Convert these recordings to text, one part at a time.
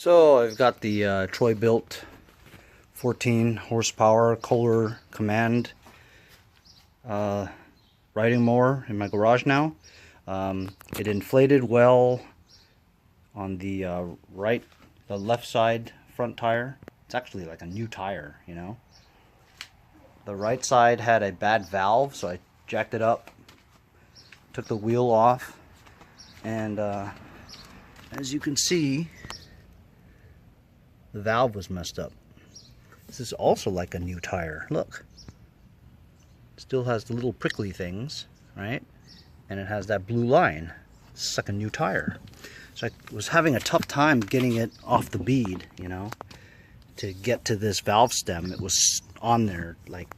So I've got the Bilt 14 horsepower Kohler command riding mower in my garage now. It inflated well on the the left side front tire. It's actually like a new tire, you know. The right side had a bad valve, so I jacked it up, took the wheel off, and as you can see, the valve was messed up. This is also like a new tire. Look. Still has the little prickly things, right? And it has that blue line. It's like a new tire. So I was having a tough time getting it off the bead, you know, to get to this valve stem. It was on there like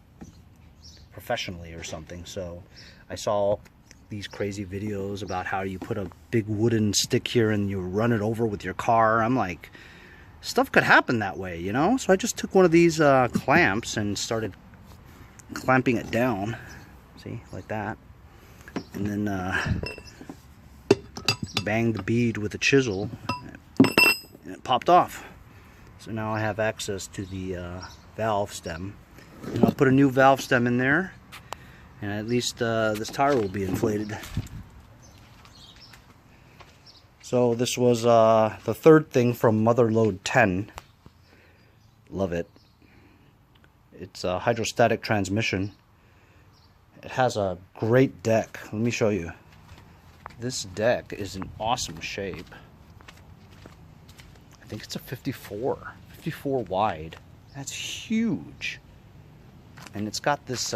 professionally or something. So I saw these crazy videos about how you put a big wooden stick here and you run it over with your car. I'm like, stuff could happen that way, you know? So I just took one of these clamps and started clamping it down, see, like that, and then banged the bead with a chisel, and it popped off. So now I have access to the valve stem, and I'll put a new valve stem in there, and at least this tire will be inflated. So this was the third thing from Motherload 10. Love it. It's a hydrostatic transmission. It has a great deck. Let me show you. This deck is in awesome shape. I think it's a 54 wide. That's huge. And it's got this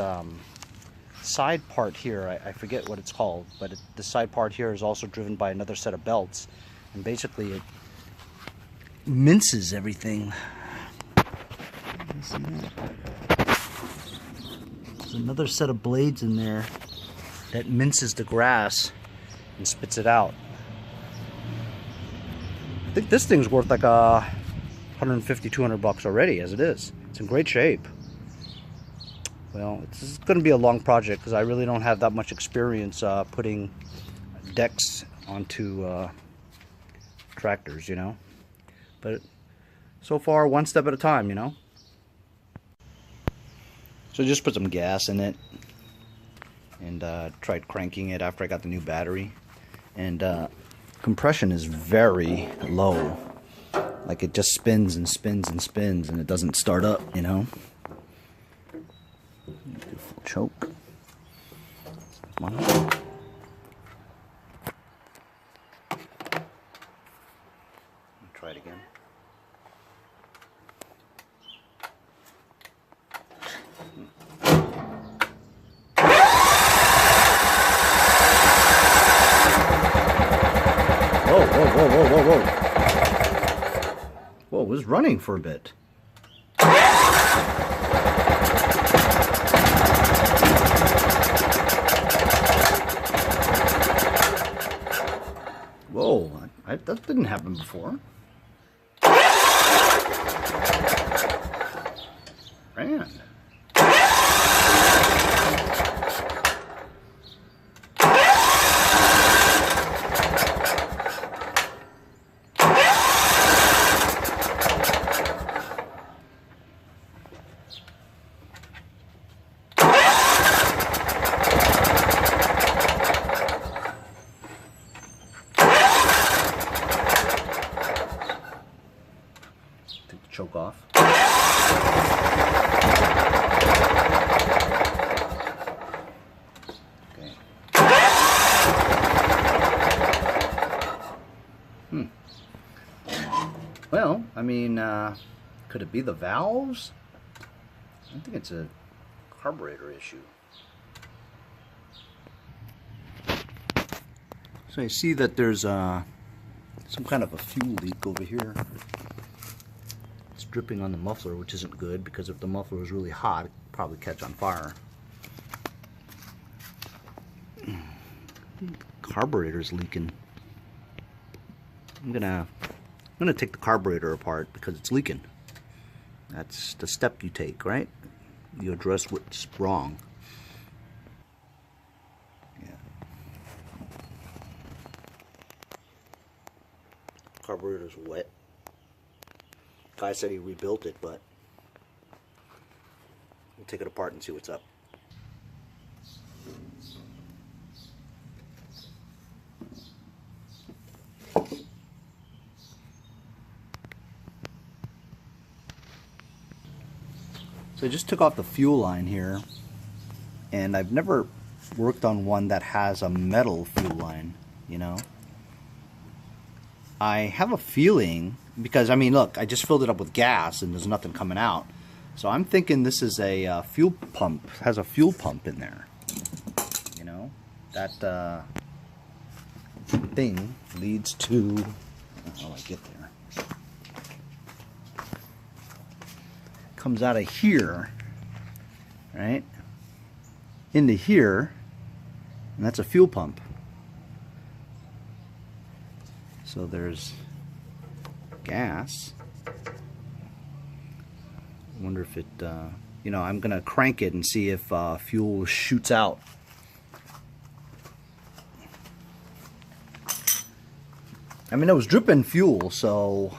side part here. I forget what it's called, but the side part here is also driven by another set of belts. And basically it minces everything. There's another set of blades in there that minces the grass and spits it out. I think this thing's worth like $150-200 already as it is. It's in great shape. Well, it's going to be a long project because I really don't have that much experience putting decks onto tractors, you know. But so far, one step at a time, you know. So just put some gas in it and tried cranking it after I got the new battery. And compression is very low. Like it just spins and spins and spins and it doesn't start up, you know. Do full choke. Come on. Try it again. Whoa, whoa, whoa, whoa, whoa, whoa. Whoa, it was running for a bit. Whoa, that didn't happen before. Man. Take the choke off. Okay. Well, I mean, could it be the valves? I think it's a carburetor issue. So I see that there's some kind of a fuel leak over here. It's dripping on the muffler, which isn't good because if the muffler was really hot, it'd probably catch on fire. The carburetor's leaking. I'm gonna take the carburetor apart because it's leaking. That's the step you take, right? You address what's wrong. Yeah. Carburetor's wet. Guy said he rebuilt it, but we'll take it apart and see what's up. So I just took off the fuel line here, and I've never worked on one that has a metal fuel line, you know. I have a feeling, because I mean look, I just filled it up with gas and there's nothing coming out, so I'm thinking this is a fuel pump, has a fuel pump in there, you know. That thing leads to, how do I get there, comes out of here, right, into here, and that's a fuel pump. So there's gas. I wonder if it, you know, I'm gonna crank it and see if fuel shoots out. I mean, it was dripping fuel, so,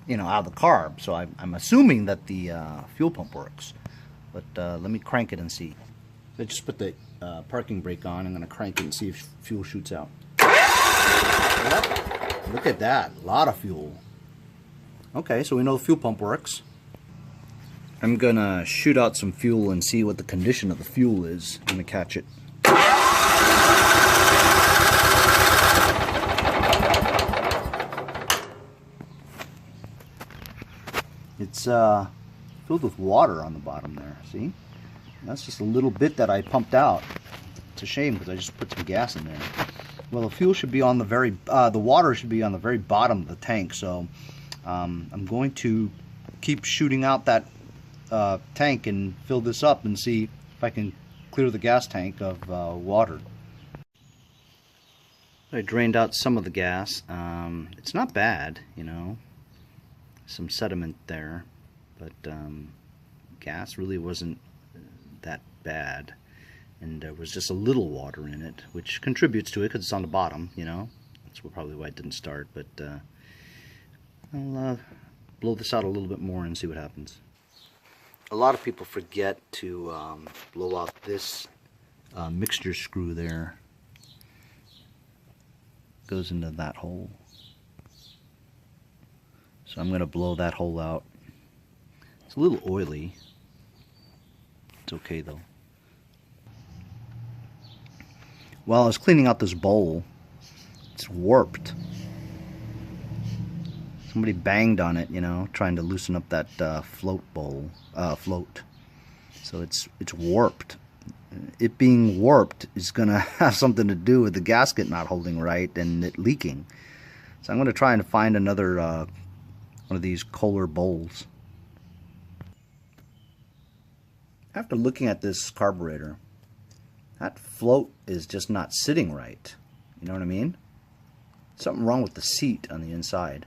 you know, out of the carb. So I'm assuming that the fuel pump works. But let me crank it and see. I just put the parking brake on. I'm gonna crank it and see if fuel shoots out. Yep. Look at that, a lot of fuel. Okay, so we know the fuel pump works. I'm gonna shoot out some fuel and see what the condition of the fuel is. I'm gonna catch it. It's filled with water on the bottom there, see? That's just a little bit that I pumped out. It's a shame because I just put some gas in there. Well, the fuel should be on the very, the water should be on the very bottom of the tank, so I'm going to keep shooting out that tank and fill this up and see if I can clear the gas tank of water. I drained out some of the gas. It's not bad, you know, some sediment there, but gas really wasn't that bad. And there was just a little water in it, which contributes to it because it's on the bottom, you know. That's probably why it didn't start, but I'll blow this out a little bit more and see what happens. A lot of people forget to blow out this mixture screw there. Goes into that hole. So I'm going to blow that hole out. It's a little oily. It's okay though. While I was cleaning out this bowl, it's warped. Somebody banged on it, you know, trying to loosen up that float. So it's warped. It being warped is gonna have something to do with the gasket not holding right and it leaking. So I'm gonna try and find another one of these Kohler bowls. After looking at this carburetor, that float is just not sitting right. You know what I mean? Something wrong with the seat on the inside.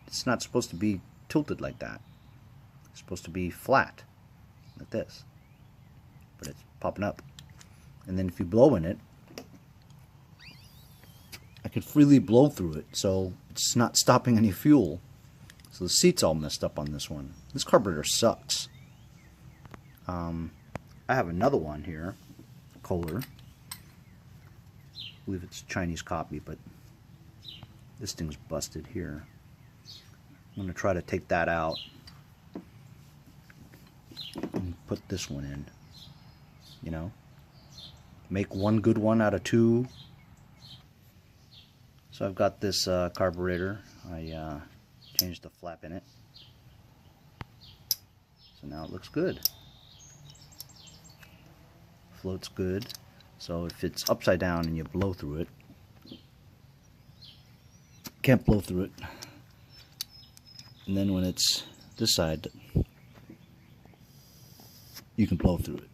It's not supposed to be tilted like that. It's supposed to be flat, like this. But it's popping up. And then if you blow in it, I could freely blow through it, so it's not stopping any fuel. So the seat's all messed up on this one. This carburetor sucks. I have another one here, Kohler. I believe it's a Chinese copy, but this thing's busted here. I'm going to try to take that out and put this one in. You know, make one good one out of two. So I've got this carburetor. I changed the flap in it. So now it looks good. Floats good. So if it's upside down and you blow through it, can't blow through it. And then when it's this side, you can blow through it.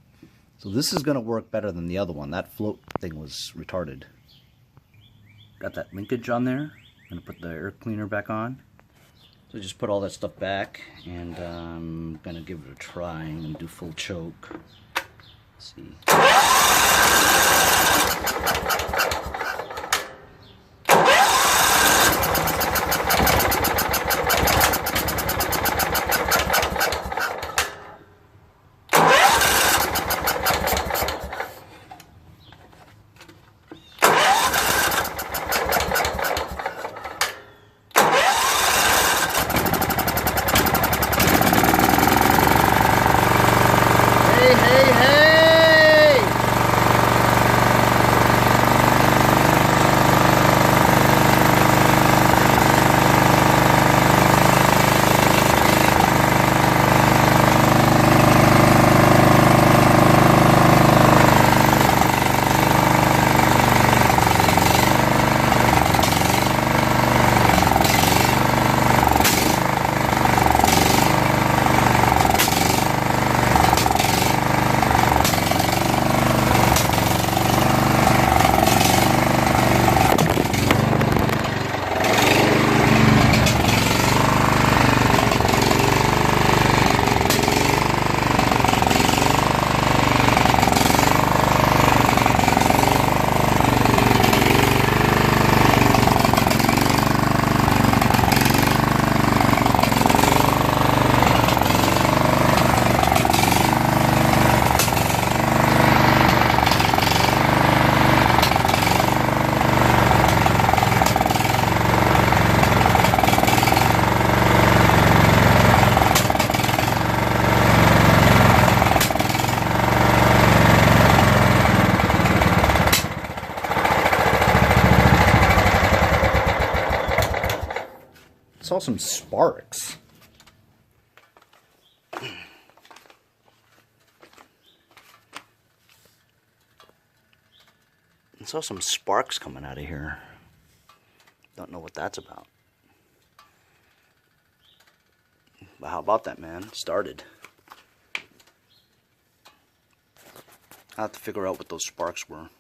So this is going to work better than the other one. That float thing was retarded. Got that linkage on there. I'm going to put the air cleaner back on. So just put all that stuff back, and I'm going to give it a try. I'm going to do full choke. Let's see. saw some sparks. I saw some sparks coming out of here. Don't know what that's about. But how about that, man? Started. I'll have to figure out what those sparks were.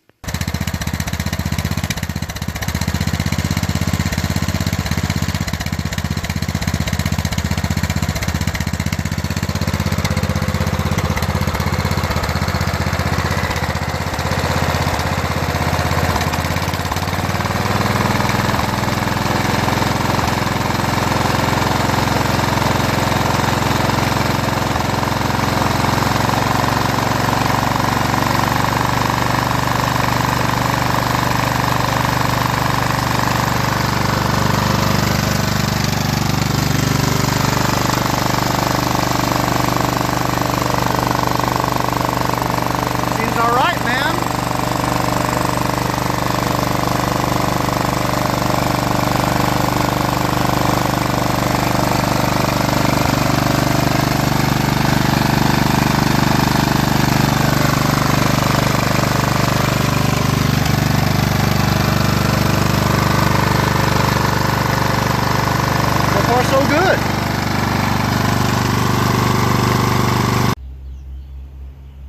So good.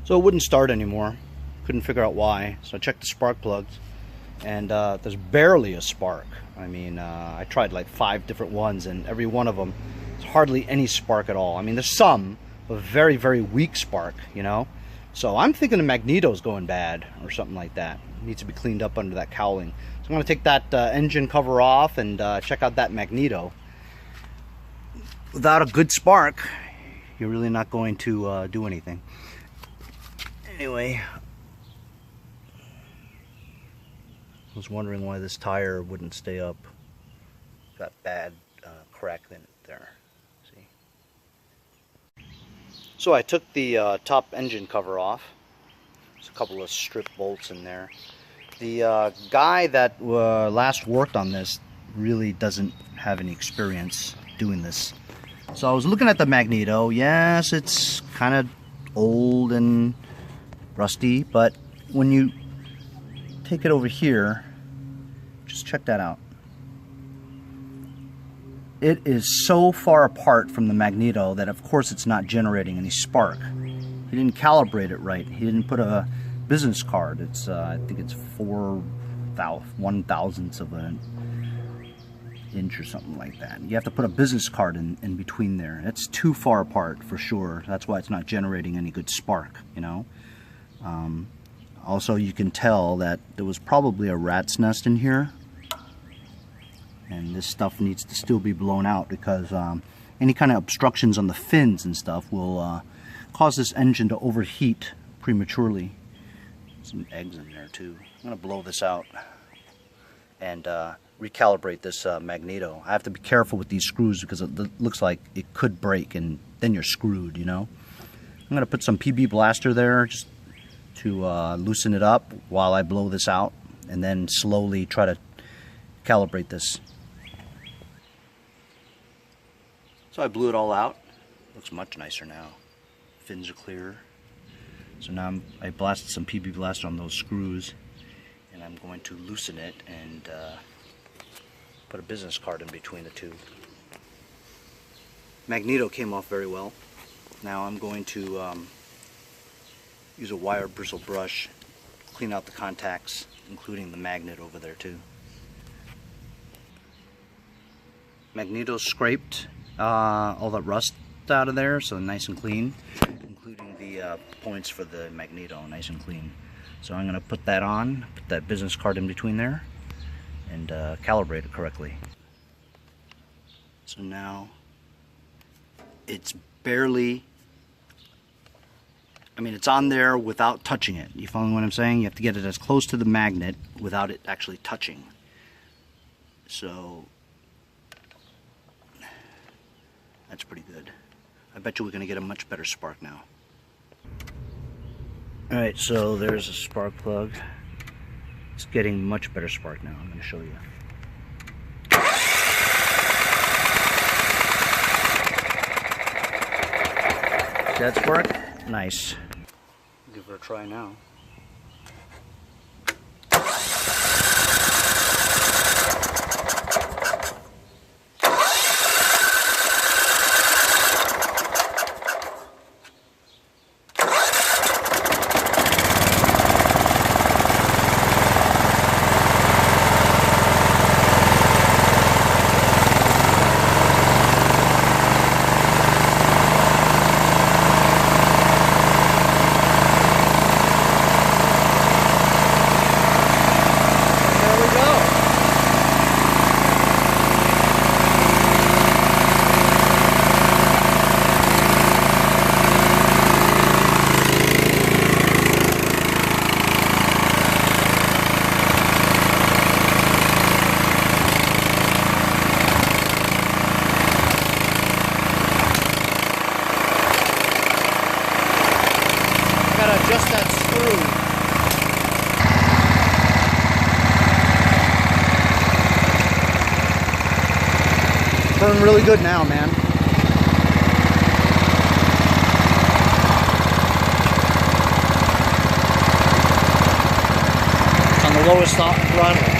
So it wouldn't start anymore. Couldn't figure out why. So I checked the spark plugs, and there's barely a spark. I mean, I tried like 5 different ones, and every one of them, there's hardly any spark at all. I mean, there's some, but very, very weak spark, you know. So I'm thinking the Magneto's going bad or something like that. It needs to be cleaned up under that cowling. So I'm going to take that engine cover off and check out that Magneto. Without a good spark, you're really not going to do anything. Anyway, I was wondering why this tire wouldn't stay up. Got bad crack in it there. See? So I took the top engine cover off. There's a couple of strip bolts in there. The guy that last worked on this really doesn't have any experience doing this. So I was looking at the Magneto. Yes, it's kind of old and rusty, but when you take it over here, just check that out. It is so far apart from the Magneto that of course it's not generating any spark. He didn't calibrate it right. He didn't put a business card. It's I think it's 1/1000th of an inch or something like that. You have to put a business card in between there. It's too far apart for sure. That's why it's not generating any good spark, you know. Also, you can tell that there was probably a rat's nest in here, and this stuff needs to still be blown out because any kind of obstructions on the fins and stuff will cause this engine to overheat prematurely. Some eggs in there too. I'm gonna blow this out and recalibrate this Magneto. I have to be careful with these screws because it looks like it could break and then you're screwed, you know. I'm going to put some PB Blaster there just to loosen it up while I blow this out, and then slowly try to calibrate this. So I blew it all out. Looks much nicer now. Fins are clear. So now I blasted some PB Blaster on those screws, and I'm going to loosen it and put a business card in between the two. Magneto came off very well. Now I'm going to use a wire bristle brush, clean out the contacts, including the magnet over there too. Magneto scraped all the rust out of there, so nice and clean, including the points for the Magneto, nice and clean. So I'm going to put that on, put that business card in between there, and calibrate it correctly. So now it's barely, I mean, it's on there without touching it. You following what I'm saying? You have to get it as close to the magnet without it actually touching. So that's pretty good. I bet you we're going to get a much better spark now. Alright, so there's a spark plug. It's getting much better spark now. I'm going to show you. Jets work? Nice. Give her a try now. Adjust that screw. Burn really good now, man. It's on the lowest throttle.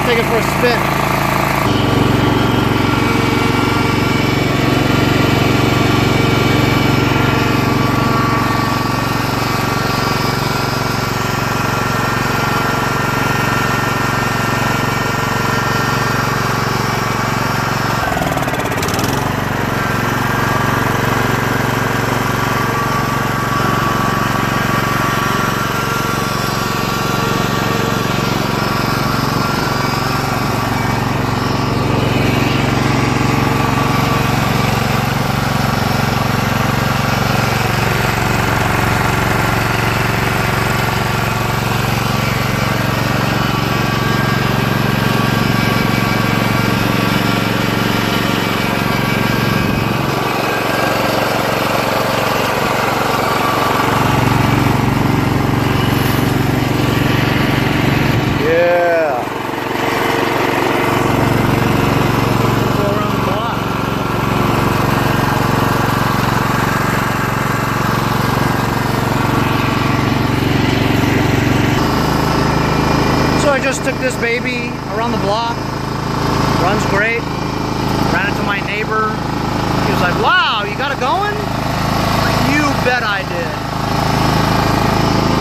Take it for a spin. I just took this baby around the block. Runs great. Ran into my neighbor. He was like, wow, you got it going? You bet I did.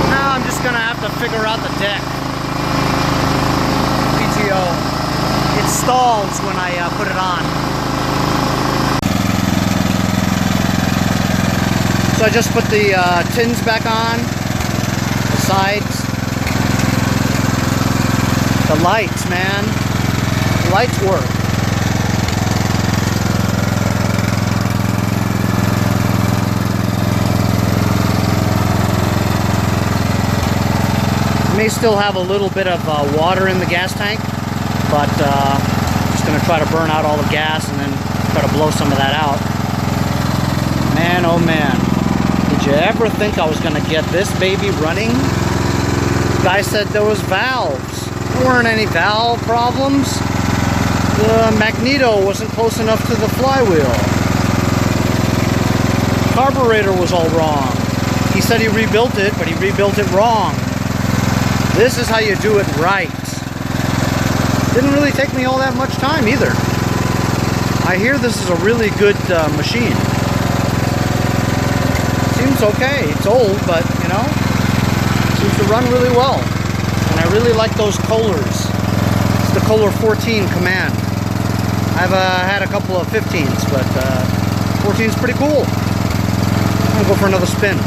Now I'm just gonna have to figure out the deck. PTO. It stalls when I put it on. So I just put the tins back on. The sides. The lights, man. The lights work. May still have a little bit of water in the gas tank, but just gonna try to burn out all the gas and then try to blow some of that out. Man, oh man. Did you ever think I was gonna get this baby running? The guy said there was valves. There weren't any valve problems. The Magneto wasn't close enough to the flywheel. Carburetor was all wrong. He said he rebuilt it, but he rebuilt it wrong. This is how you do it right. Didn't really take me all that much time either. I hear this is a really good machine. Seems okay. It's old, but you know, seems to run really well. And I really like those Kohlers. It's the Kohler 14 Command. I've had a couple of 15s, but 14's pretty cool. I'm gonna go for another spin.